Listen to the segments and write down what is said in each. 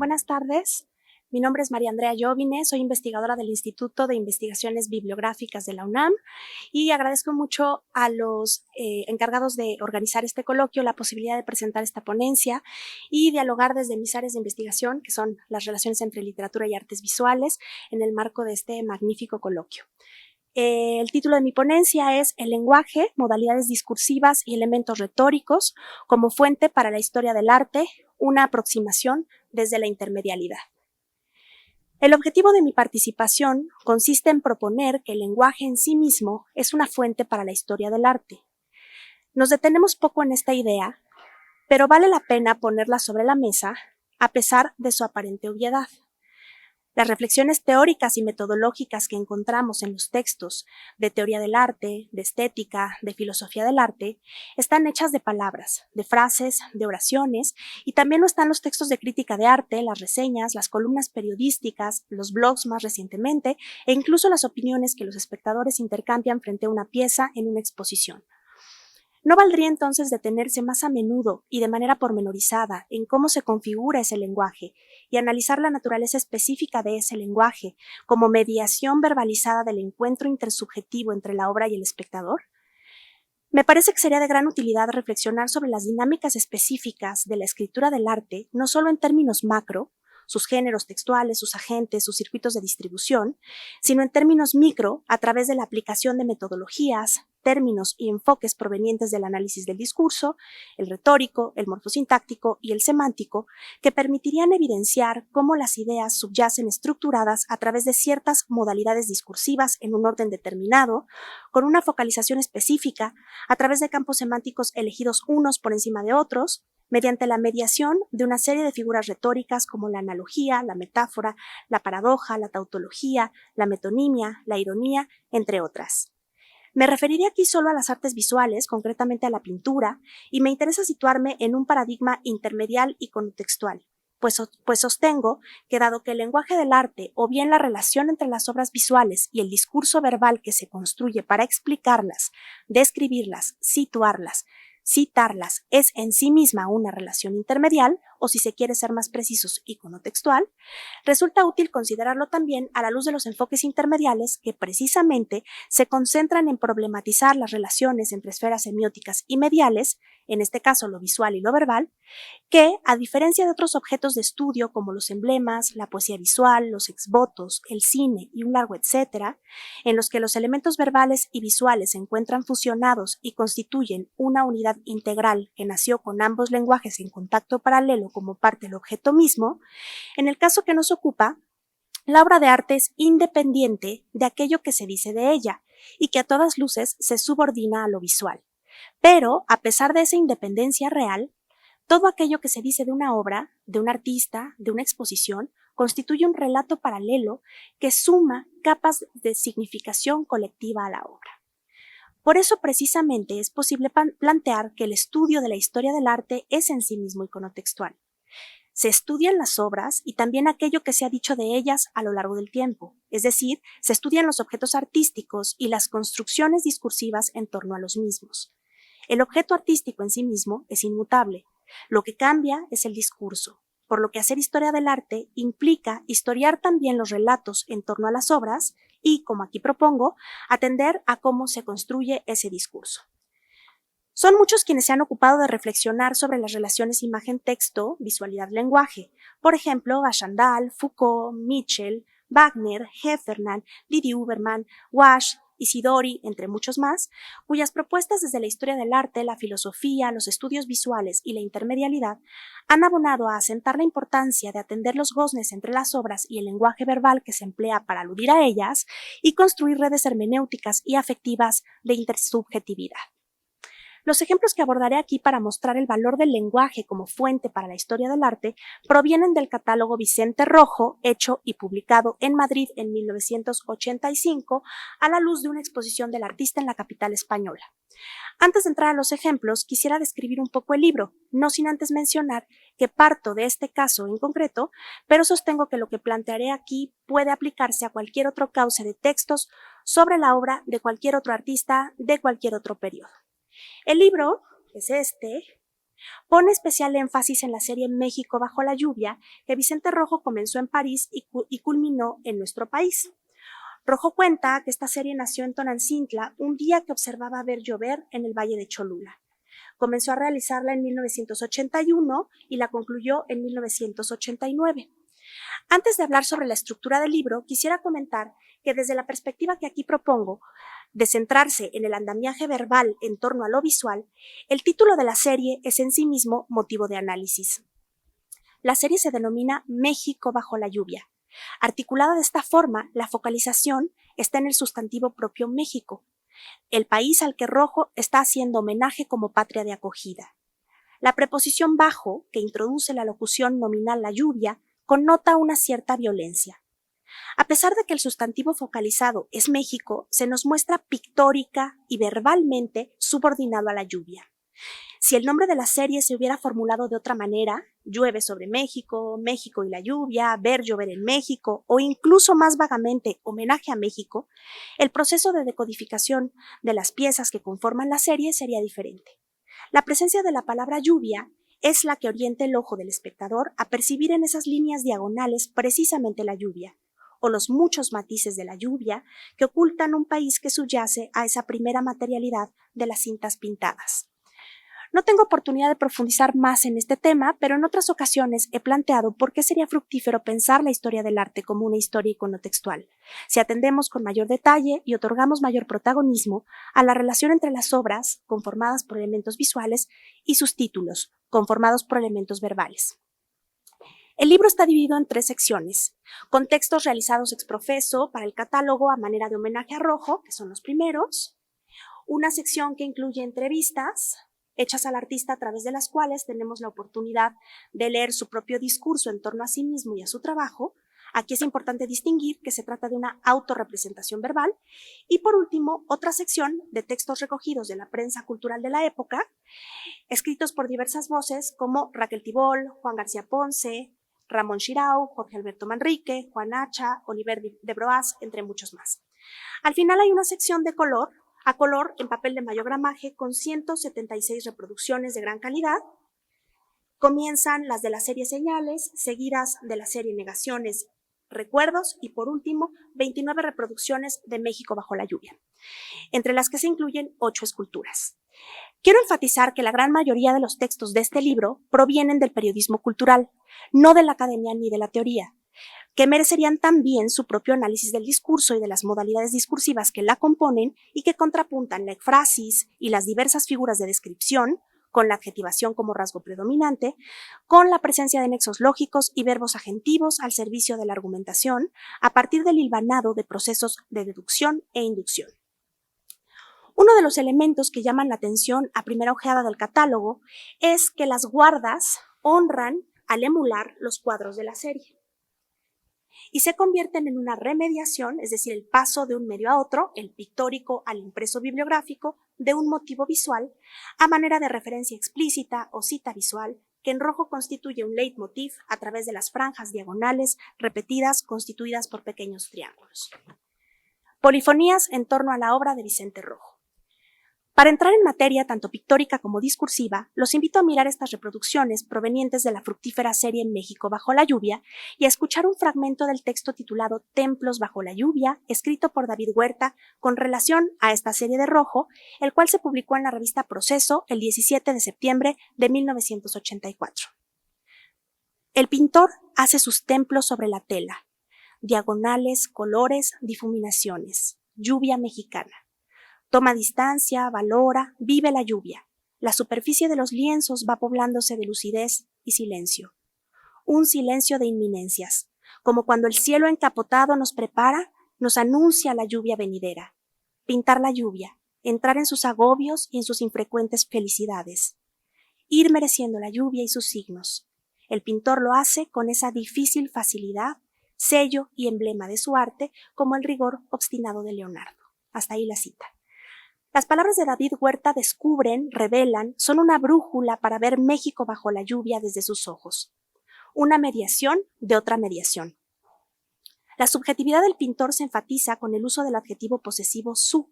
Buenas tardes. Mi nombre es María Andrea Jovine, soy investigadora del Instituto de Investigaciones Bibliográficas de la UNAM y agradezco mucho a los encargados de organizar este coloquio la posibilidad de presentar esta ponencia y dialogar desde mis áreas de investigación, que son las relaciones entre literatura y artes visuales, en el marco de este magnífico coloquio. El título de mi ponencia es El lenguaje, modalidades discursivas y elementos retóricos como fuente para la historia del arte, una aproximación desde la intermedialidad. El objetivo de mi participación consiste en proponer que el lenguaje en sí mismo es una fuente para la historia del arte. Nos detenemos poco en esta idea, pero vale la pena ponerla sobre la mesa a pesar de su aparente obviedad. Las reflexiones teóricas y metodológicas que encontramos en los textos de teoría del arte, de estética, de filosofía del arte, están hechas de palabras, de frases, de oraciones, y también lo están los textos de crítica de arte, las reseñas, las columnas periodísticas, los blogs más recientemente, e incluso las opiniones que los espectadores intercambian frente a una pieza en una exposición. ¿No valdría entonces detenerse más a menudo y de manera pormenorizada en cómo se configura ese lenguaje y analizar la naturaleza específica de ese lenguaje como mediación verbalizada del encuentro intersubjetivo entre la obra y el espectador? Me parece que sería de gran utilidad reflexionar sobre las dinámicas específicas de la escritura del arte, no solo en términos macro, sus géneros textuales, sus agentes, sus circuitos de distribución, sino en términos micro, a través de la aplicación de metodologías, términos y enfoques provenientes del análisis del discurso, el retórico, el morfosintáctico y el semántico, que permitirían evidenciar cómo las ideas subyacen estructuradas a través de ciertas modalidades discursivas en un orden determinado, con una focalización específica, a través de campos semánticos elegidos unos por encima de otros, mediante la mediación de una serie de figuras retóricas como la analogía, la metáfora, la paradoja, la tautología, la metonimia, la ironía, entre otras. Me referiré aquí solo a las artes visuales, concretamente a la pintura, y me interesa situarme en un paradigma intermedial y contextual, pues sostengo que dado que el lenguaje del arte o bien la relación entre las obras visuales y el discurso verbal que se construye para explicarlas, describirlas, citarlas, es en sí misma una relación intermedial, o si se quiere ser más precisos, iconotextual, resulta útil considerarlo también a la luz de los enfoques intermediales que precisamente se concentran en problematizar las relaciones entre esferas semióticas y mediales, en este caso lo visual y lo verbal, que, a diferencia de otros objetos de estudio como los emblemas, la poesía visual, los exvotos, el cine y un largo etcétera, en los que los elementos verbales y visuales se encuentran fusionados y constituyen una unidad integral que nació con ambos lenguajes en contacto paralelo como parte del objeto mismo, en el caso que nos ocupa, la obra de arte es independiente de aquello que se dice de ella y que a todas luces se subordina a lo visual. Pero, a pesar de esa independencia real, todo aquello que se dice de una obra, de un artista, de una exposición, constituye un relato paralelo que suma capas de significación colectiva a la obra. Por eso, precisamente, es posible plantear que el estudio de la historia del arte es en sí mismo iconotextual. Se estudian las obras y también aquello que se ha dicho de ellas a lo largo del tiempo, es decir, se estudian los objetos artísticos y las construcciones discursivas en torno a los mismos. El objeto artístico en sí mismo es inmutable. Lo que cambia es el discurso, por lo que hacer historia del arte implica historiar también los relatos en torno a las obras y, como aquí propongo, atender a cómo se construye ese discurso. Son muchos quienes se han ocupado de reflexionar sobre las relaciones imagen-texto, visualidad-lenguaje. Por ejemplo, Achandal, Foucault, Mitchell, Wagner, Heffernan, Didi Uberman, Wash, Isidori, entre muchos más, cuyas propuestas desde la historia del arte, la filosofía, los estudios visuales y la intermedialidad han abonado a asentar la importancia de atender los goznes entre las obras y el lenguaje verbal que se emplea para aludir a ellas y construir redes hermenéuticas y afectivas de intersubjetividad. Los ejemplos que abordaré aquí para mostrar el valor del lenguaje como fuente para la historia del arte provienen del catálogo Vicente Rojo, hecho y publicado en Madrid en 1985 a la luz de una exposición del artista en la capital española. Antes de entrar a los ejemplos, quisiera describir un poco el libro, no sin antes mencionar que parto de este caso en concreto, pero sostengo que lo que plantearé aquí puede aplicarse a cualquier otro cauce de textos sobre la obra de cualquier otro artista de cualquier otro periodo. El libro es este, Pone especial énfasis en la serie México bajo la lluvia, que Vicente Rojo comenzó en París y culminó en nuestro país. Rojo cuenta que esta serie nació en Tonancintla un día que observaba ver llover en el Valle de Cholula. Comenzó a realizarla en 1981 y la concluyó en 1989. Antes de hablar sobre la estructura del libro, quisiera comentar que desde la perspectiva que aquí propongo, de centrarse en el andamiaje verbal en torno a lo visual, el título de la serie es en sí mismo motivo de análisis. La serie se denomina México bajo la lluvia. Articulada de esta forma, la focalización está en el sustantivo propio México, el país al que Rojo está haciendo homenaje como patria de acogida. La preposición bajo, que introduce la locución nominal la lluvia, connota una cierta violencia. A pesar de que el sustantivo focalizado es México, se nos muestra pictórica y verbalmente subordinado a la lluvia. Si el nombre de la serie se hubiera formulado de otra manera, llueve sobre México, México y la lluvia, ver llover en México, o incluso más vagamente, homenaje a México, el proceso de decodificación de las piezas que conforman la serie sería diferente. La presencia de la palabra lluvia es la que orienta el ojo del espectador a percibir en esas líneas diagonales precisamente la lluvia, o los muchos matices de la lluvia que ocultan un país que subyace a esa primera materialidad de las cintas pintadas. No tengo oportunidad de profundizar más en este tema, pero en otras ocasiones he planteado por qué sería fructífero pensar la historia del arte como una historia iconotextual, si atendemos con mayor detalle y otorgamos mayor protagonismo a la relación entre las obras, conformadas por elementos visuales, y sus títulos, conformados por elementos verbales. El libro está dividido en 3 secciones, con textos realizados ex profeso para el catálogo a manera de homenaje a Rojo, que son los primeros, una sección que incluye entrevistas hechas al artista a través de las cuales tenemos la oportunidad de leer su propio discurso en torno a sí mismo y a su trabajo. Aquí es importante distinguir que se trata de una autorrepresentación verbal. Y por último, otra sección de textos recogidos de la prensa cultural de la época, escritos por diversas voces como Raquel Tibol, Juan García Ponce, Ramón Xirau, Jorge Alberto Manrique, Juan Hacha, Oliver de Broas, entre muchos más. Al final hay una sección de color, a color en papel de mayor gramaje con 176 reproducciones de gran calidad. Comienzan las de la serie Señales, seguidas de la serie Negaciones, Recuerdos y por último 29 reproducciones de México bajo la lluvia, entre las que se incluyen 8 esculturas. Quiero enfatizar que la gran mayoría de los textos de este libro provienen del periodismo cultural, no de la academia ni de la teoría, que merecerían también su propio análisis del discurso y de las modalidades discursivas que la componen y que contrapuntan la ekfrasis y las diversas figuras de descripción, con la adjetivación como rasgo predominante, con la presencia de nexos lógicos y verbos agentivos al servicio de la argumentación, a partir del hilvanado de procesos de deducción e inducción. Uno de los elementos que llaman la atención a primera ojeada del catálogo es que las guardas honran al emular los cuadros de la serie y se convierten en una remediación, es decir, el paso de un medio a otro, el pictórico al impreso bibliográfico, de un motivo visual a manera de referencia explícita o cita visual, que en rojo constituye un leitmotiv a través de las franjas diagonales repetidas constituidas por pequeños triángulos. Polifonías en torno a la obra de Vicente Rojo. Para entrar en materia tanto pictórica como discursiva, los invito a mirar estas reproducciones provenientes de la fructífera serie México bajo la lluvia y a escuchar un fragmento del texto titulado Templos bajo la lluvia, escrito por David Huerta con relación a esta serie de Rojo, el cual se publicó en la revista Proceso el 17 de septiembre de 1984. El pintor hace sus templos sobre la tela, diagonales, colores, difuminaciones, lluvia mexicana. Toma distancia, valora, vive la lluvia. La superficie de los lienzos va poblándose de lucidez y silencio. Un silencio de inminencias, como cuando el cielo encapotado nos prepara, nos anuncia la lluvia venidera. Pintar la lluvia, entrar en sus agobios y en sus infrecuentes felicidades. Ir mereciendo la lluvia y sus signos. El pintor lo hace con esa difícil facilidad, sello y emblema de su arte, como el rigor obstinado de Leonardo. Hasta ahí la cita. Las palabras de David Huerta descubren, revelan, son una brújula para ver México bajo la lluvia desde sus ojos. Una mediación de otra mediación. La subjetividad del pintor se enfatiza con el uso del adjetivo posesivo su.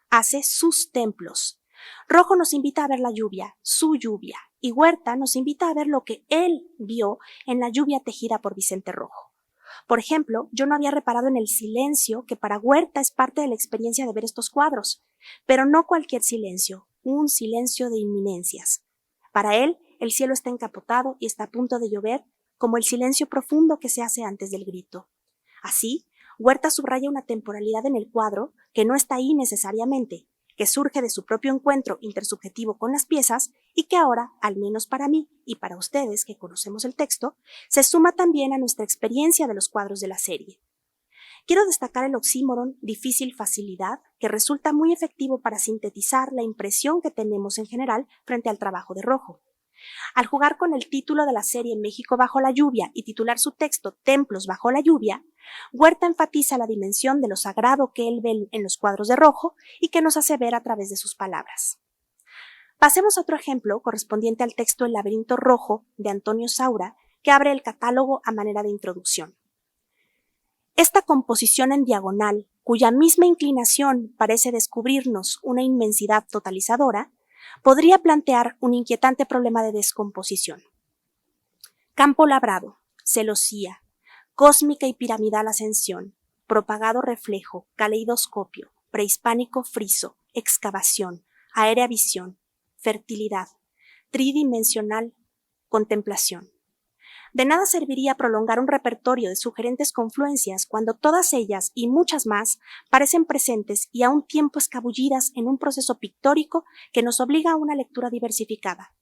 Hace sus templos. Rojo nos invita a ver la lluvia, su lluvia, y Huerta nos invita a ver lo que él vio en La lluvia tejida por Vicente Rojo. Por ejemplo, yo no había reparado en el silencio que para Huerta es parte de la experiencia de ver estos cuadros, pero no cualquier silencio, un silencio de inminencias. Para él, el cielo está encapotado y está a punto de llover, como el silencio profundo que se hace antes del grito. Así, Huerta subraya una temporalidad en el cuadro que no está ahí necesariamente, que surge de su propio encuentro intersubjetivo con las piezas y que ahora, al menos para mí y para ustedes que conocemos el texto, se suma también a nuestra experiencia de los cuadros de la serie. Quiero destacar el oxímoron difícil facilidad, que resulta muy efectivo para sintetizar la impresión que tenemos en general frente al trabajo de Rojo. Al jugar con el título de la serie México bajo la lluvia y titular su texto Templos bajo la lluvia, Huerta enfatiza la dimensión de lo sagrado que él ve en los cuadros de Rojo y que nos hace ver a través de sus palabras. Pasemos a otro ejemplo correspondiente al texto El laberinto rojo de Antonio Saura, que abre el catálogo a manera de introducción. Esta composición en diagonal, cuya misma inclinación parece descubrirnos una inmensidad totalizadora, podría plantear un inquietante problema de descomposición. Campo labrado, celosía, cósmica y piramidal ascensión, propagado reflejo, caleidoscopio, prehispánico friso, excavación, aérea visión, fertilidad, tridimensional, contemplación. De nada serviría prolongar un repertorio de sugerentes confluencias cuando todas ellas y muchas más parecen presentes y a un tiempo escabullidas en un proceso pictórico que nos obliga a una lectura diversificada,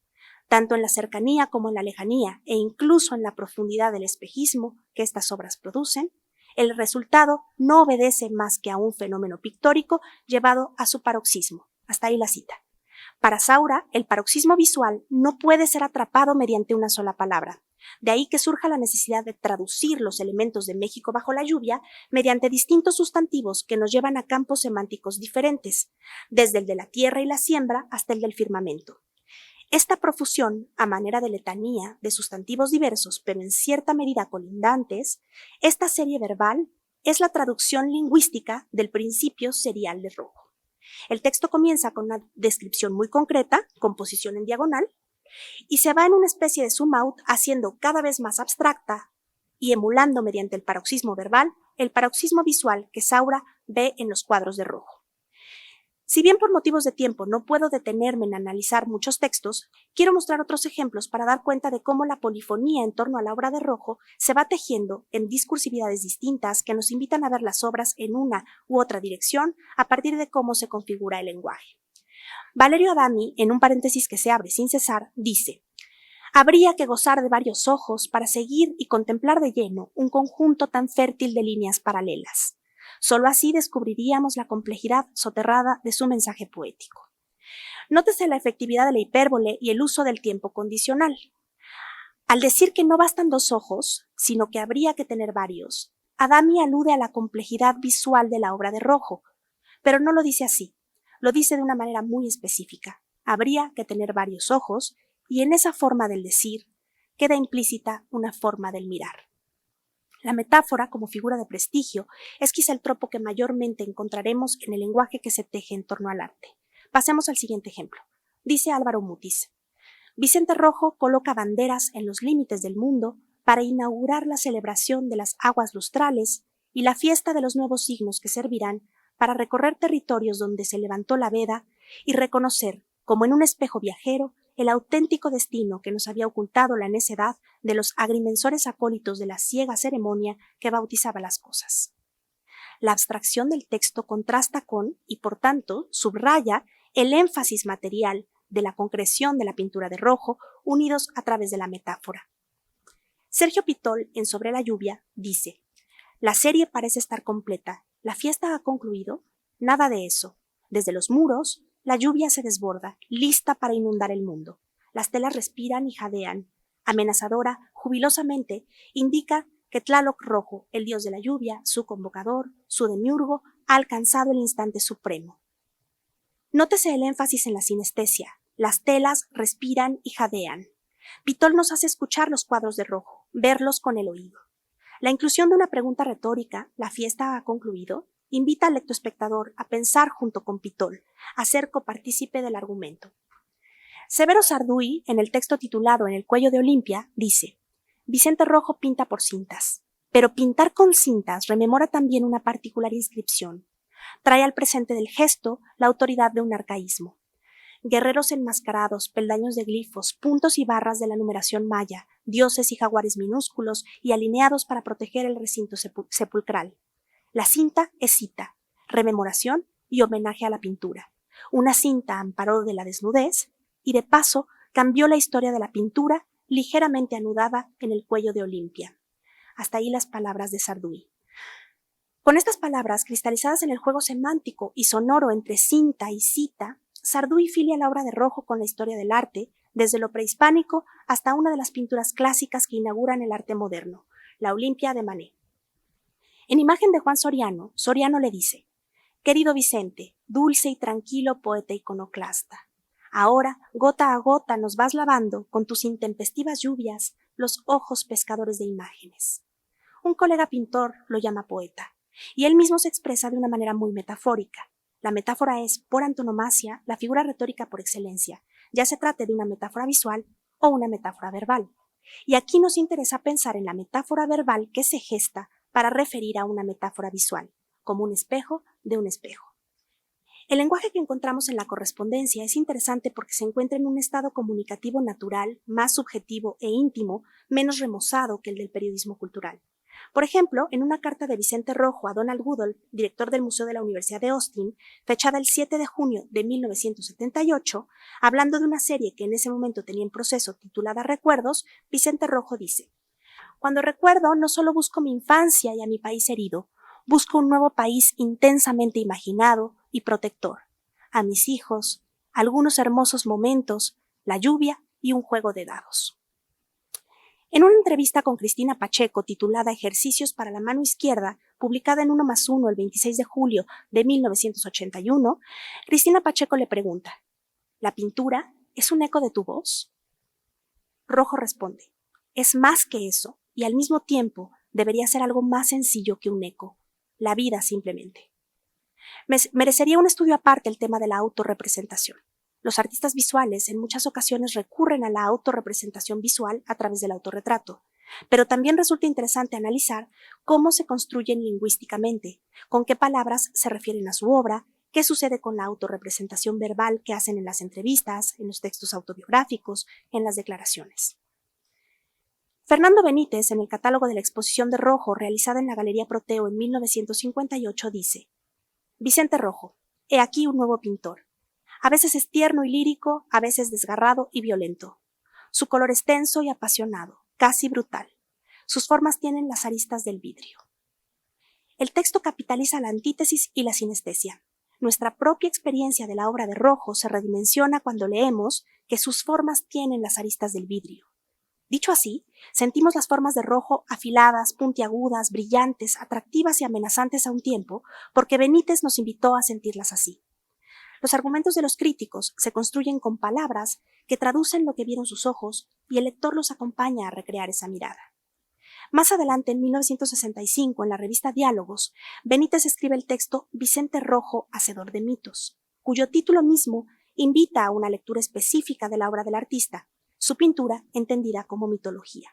tanto en la cercanía como en la lejanía e incluso en la profundidad del espejismo que estas obras producen. El resultado no obedece más que a un fenómeno pictórico llevado a su paroxismo. Hasta ahí la cita. Para Saura, el paroxismo visual no puede ser atrapado mediante una sola palabra. De ahí que surja la necesidad de traducir los elementos de México bajo la lluvia mediante distintos sustantivos que nos llevan a campos semánticos diferentes, desde el de la tierra y la siembra hasta el del firmamento. Esta profusión, a manera de letanía de sustantivos diversos, pero en cierta medida colindantes, esta serie verbal es la traducción lingüística del principio serial de Rojo. El texto comienza con una descripción muy concreta, composición en diagonal, y se va en una especie de zoom out haciendo cada vez más abstracta y emulando mediante el paroxismo verbal el paroxismo visual que Saura ve en los cuadros de Rojo. Si bien por motivos de tiempo no puedo detenerme en analizar muchos textos, quiero mostrar otros ejemplos para dar cuenta de cómo la polifonía en torno a la obra de Rojo se va tejiendo en discursividades distintas que nos invitan a ver las obras en una u otra dirección a partir de cómo se configura el lenguaje. Valerio Adami, en un paréntesis que se abre sin cesar, dice: habría que gozar de varios ojos para seguir y contemplar de lleno un conjunto tan fértil de líneas paralelas. Solo así descubriríamos la complejidad soterrada de su mensaje poético. Nótese la efectividad de la hipérbole y el uso del tiempo condicional. Al decir que no bastan dos ojos, sino que habría que tener varios, Adami alude a la complejidad visual de la obra de Rojo, pero no lo dice así. Lo dice de una manera muy específica. Habría que tener varios ojos, y en esa forma del decir queda implícita una forma del mirar. La metáfora, como figura de prestigio, es quizá el tropo que mayormente encontraremos en el lenguaje que se teje en torno al arte. Pasemos al siguiente ejemplo. Dice Álvaro Mutis: Vicente Rojo coloca banderas en los límites del mundo para inaugurar la celebración de las aguas lustrales y la fiesta de los nuevos signos que servirán para recorrer territorios donde se levantó la veda y reconocer, como en un espejo viajero, el auténtico destino que nos había ocultado la necedad de los agrimensores acólitos de la ciega ceremonia que bautizaba las cosas. La abstracción del texto contrasta con, y por tanto, subraya el énfasis material de la concreción de la pintura de Rojo, unidos a través de la metáfora. Sergio Pitol, en Sobre la lluvia, dice: la serie parece estar completa. ¿La fiesta ha concluido? Nada de eso. Desde los muros, la lluvia se desborda, lista para inundar el mundo. Las telas respiran y jadean. Amenazadora, jubilosamente, indica que Tlaloc Rojo, el dios de la lluvia, su convocador, su demiurgo, ha alcanzado el instante supremo. Nótese el énfasis en la sinestesia. Las telas respiran y jadean. Pitol nos hace escuchar los cuadros de Rojo, verlos con el oído. La inclusión de una pregunta retórica, ¿la fiesta ha concluido?, invita al lectoespectador a pensar junto con Pitol, a ser copartícipe del argumento. Severo Sarduy, en el texto titulado En el cuello de Olimpia, dice: Vicente Rojo pinta por cintas, pero pintar con cintas rememora también una particular inscripción. Trae al presente del gesto la autoridad de un arcaísmo. Guerreros enmascarados, peldaños de glifos, puntos y barras de la numeración maya, dioses y jaguares minúsculos y alineados para proteger el recinto sepulcral. La cinta es cita, rememoración y homenaje a la pintura. Una cinta amparó de la desnudez y de paso cambió la historia de la pintura ligeramente anudada en el cuello de Olimpia. Hasta ahí las palabras de Sarduy. Con estas palabras, cristalizadas en el juego semántico y sonoro entre cinta y cita, Sarduy filia la obra de Rojo con la historia del arte, desde lo prehispánico hasta una de las pinturas clásicas que inauguran el arte moderno, la Olimpia de Manet. En imagen de Juan Soriano, Soriano le dice: Querido Vicente, dulce y tranquilo poeta iconoclasta, ahora, gota a gota, nos vas lavando con tus intempestivas lluvias los ojos pescadores de imágenes. Un colega pintor lo llama poeta, y él mismo se expresa de una manera muy metafórica. La metáfora es, por antonomasia, la figura retórica por excelencia, ya se trate de una metáfora visual o una metáfora verbal. Y aquí nos interesa pensar en la metáfora verbal que se gesta para referir a una metáfora visual, como un espejo de un espejo. El lenguaje que encontramos en la correspondencia es interesante porque se encuentra en un estado comunicativo natural, más subjetivo e íntimo, menos remozado que el del periodismo cultural. Por ejemplo, en una carta de Vicente Rojo a Donald Goodall, director del Museo de la Universidad de Austin, fechada el 7 de junio de 1978, hablando de una serie que en ese momento tenía en proceso titulada Recuerdos, Vicente Rojo dice: Cuando recuerdo, no solo busco mi infancia y a mi país herido, busco un nuevo país intensamente imaginado y protector, a mis hijos, algunos hermosos momentos, la lluvia y un juego de dados. En una entrevista con Cristina Pacheco titulada Ejercicios para la mano izquierda, publicada en 1+1 el 26 de julio de 1981, Cristina Pacheco le pregunta: ¿La pintura es un eco de tu voz? Rojo responde: es más que eso, y al mismo tiempo debería ser algo más sencillo que un eco, la vida simplemente. Merecería un estudio aparte el tema de la autorrepresentación. Los artistas visuales en muchas ocasiones recurren a la autorrepresentación visual a través del autorretrato, pero también resulta interesante analizar cómo se construyen lingüísticamente, con qué palabras se refieren a su obra, qué sucede con la autorrepresentación verbal que hacen en las entrevistas, en los textos autobiográficos, en las declaraciones. Fernando Benítez, en el catálogo de la exposición de Rojo realizada en la Galería Proteo en 1958, dice: Vicente Rojo, he aquí un nuevo pintor. A veces es tierno y lírico, a veces desgarrado y violento. Su color es tenso y apasionado, casi brutal. Sus formas tienen las aristas del vidrio. El texto capitaliza la antítesis y la sinestesia. Nuestra propia experiencia de la obra de Rojo se redimensiona cuando leemos que sus formas tienen las aristas del vidrio. Dicho así, sentimos las formas de Rojo afiladas, puntiagudas, brillantes, atractivas y amenazantes a un tiempo, porque Benítez nos invitó a sentirlas así. Los argumentos de los críticos se construyen con palabras que traducen lo que vieron sus ojos y el lector los acompaña a recrear esa mirada. Más adelante, en 1965, en la revista Diálogos, Benítez escribe el texto Vicente Rojo, hacedor de mitos, cuyo título mismo invita a una lectura específica de la obra del artista, su pintura entendida como mitología.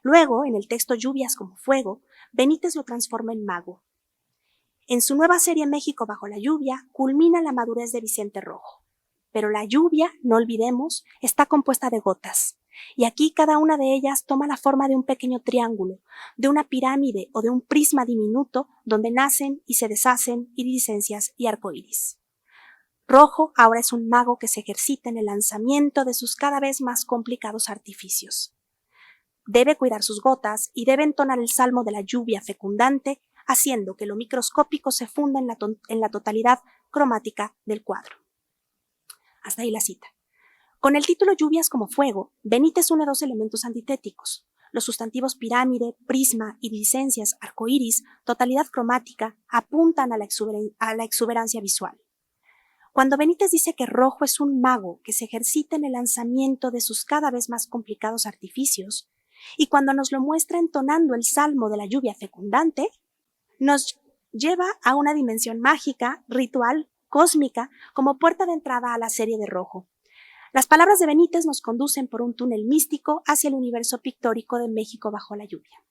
Luego, en el texto Lluvias como fuego, Benítez lo transforma en mago. En su nueva serie México bajo la lluvia, culmina la madurez de Vicente Rojo. Pero la lluvia, no olvidemos, está compuesta de gotas, y aquí cada una de ellas toma la forma de un pequeño triángulo, de una pirámide o de un prisma diminuto donde nacen y se deshacen iridiscencias y arcoíris. Rojo ahora es un mago que se ejercita en el lanzamiento de sus cada vez más complicados artificios. Debe cuidar sus gotas y debe entonar el salmo de la lluvia fecundante, haciendo que lo microscópico se funda en la totalidad cromática del cuadro. Hasta ahí la cita. Con el título Lluvias como fuego, Benítez une dos elementos antitéticos: los sustantivos pirámide, prisma, iridiscencias, arcoíris, totalidad cromática, apuntan a la exuberancia visual. Cuando Benítez dice que Rojo es un mago que se ejercita en el lanzamiento de sus cada vez más complicados artificios, y cuando nos lo muestra entonando el salmo de la lluvia fecundante, nos lleva a una dimensión mágica, ritual, cósmica, como puerta de entrada a la serie de Rojo. Las palabras de Benítez nos conducen por un túnel místico hacia el universo pictórico de México bajo la lluvia.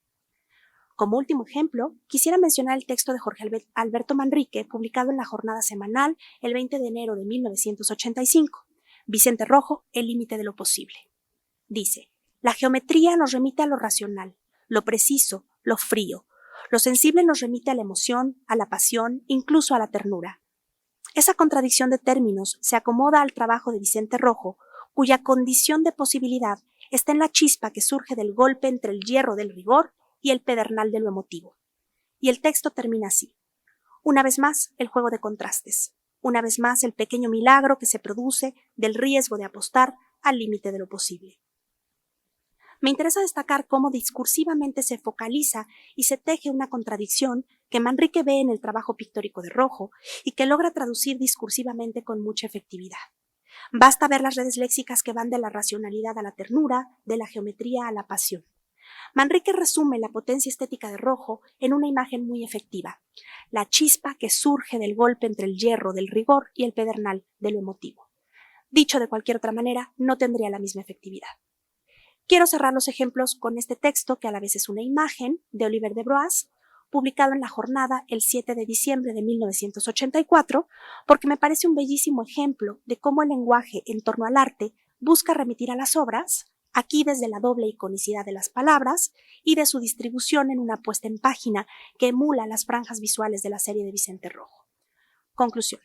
Como último ejemplo, quisiera mencionar el texto de Jorge Alberto Manrique, publicado en la Jornada Semanal el 20 de enero de 1985, Vicente Rojo, El límite de lo posible. Dice: la geometría nos remite a lo racional, lo preciso, lo frío. Lo sensible nos remite a la emoción, a la pasión, incluso a la ternura. Esa contradicción de términos se acomoda al trabajo de Vicente Rojo, cuya condición de posibilidad está en la chispa que surge del golpe entre el hierro del rigor y el pedernal de lo emotivo. Y el texto termina así. Una vez más, el juego de contrastes. Una vez más, el pequeño milagro que se produce del riesgo de apostar al límite de lo posible. Me interesa destacar cómo discursivamente se focaliza y se teje una contradicción que Manrique ve en el trabajo pictórico de Rojo y que logra traducir discursivamente con mucha efectividad. Basta ver las redes léxicas que van de la racionalidad a la ternura, de la geometría a la pasión. Manrique resume la potencia estética de Rojo en una imagen muy efectiva, la chispa que surge del golpe entre el hierro del rigor y el pedernal de lo emotivo. Dicho de cualquier otra manera, no tendría la misma efectividad. Quiero cerrar los ejemplos con este texto, que a la vez es una imagen, de Oliver de Broas, publicado en La Jornada el 7 de diciembre de 1984, porque me parece un bellísimo ejemplo de cómo el lenguaje en torno al arte busca remitir a las obras, aquí desde la doble iconicidad de las palabras y de su distribución en una puesta en página que emula las franjas visuales de la serie de Vicente Rojo. Conclusión.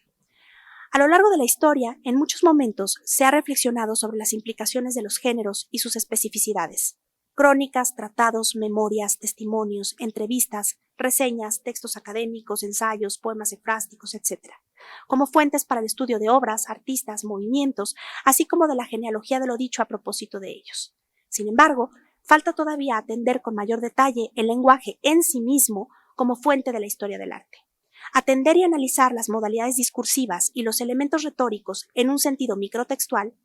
A lo largo de la historia, en muchos momentos se ha reflexionado sobre las implicaciones de los géneros y sus especificidades. Crónicas, tratados, memorias, testimonios, entrevistas, reseñas, textos académicos, ensayos, poemas efrásticos, etc., como fuentes para el estudio de obras, artistas, movimientos, así como de la genealogía de lo dicho a propósito de ellos. Sin embargo, falta todavía atender con mayor detalle el lenguaje en sí mismo como fuente de la historia del arte. Atender y analizar las modalidades discursivas y los elementos retóricos en un sentido microtextual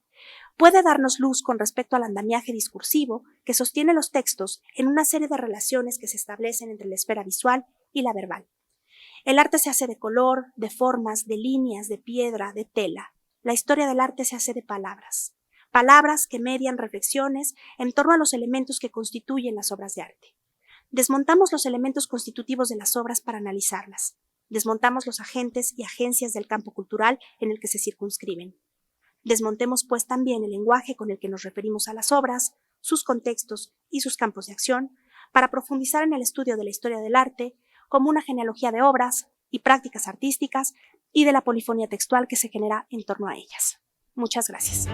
puede darnos luz con respecto al andamiaje discursivo que sostiene los textos en una serie de relaciones que se establecen entre la esfera visual y la verbal. El arte se hace de color, de formas, de líneas, de piedra, de tela. La historia del arte se hace de palabras. Palabras que median reflexiones en torno a los elementos que constituyen las obras de arte. Desmontamos los elementos constitutivos de las obras para analizarlas. Desmontamos los agentes y agencias del campo cultural en el que se circunscriben. Desmontemos pues también el lenguaje con el que nos referimos a las obras, sus contextos y sus campos de acción, para profundizar en el estudio de la historia del arte como una genealogía de obras y prácticas artísticas y de la polifonía textual que se genera en torno a ellas. Muchas gracias.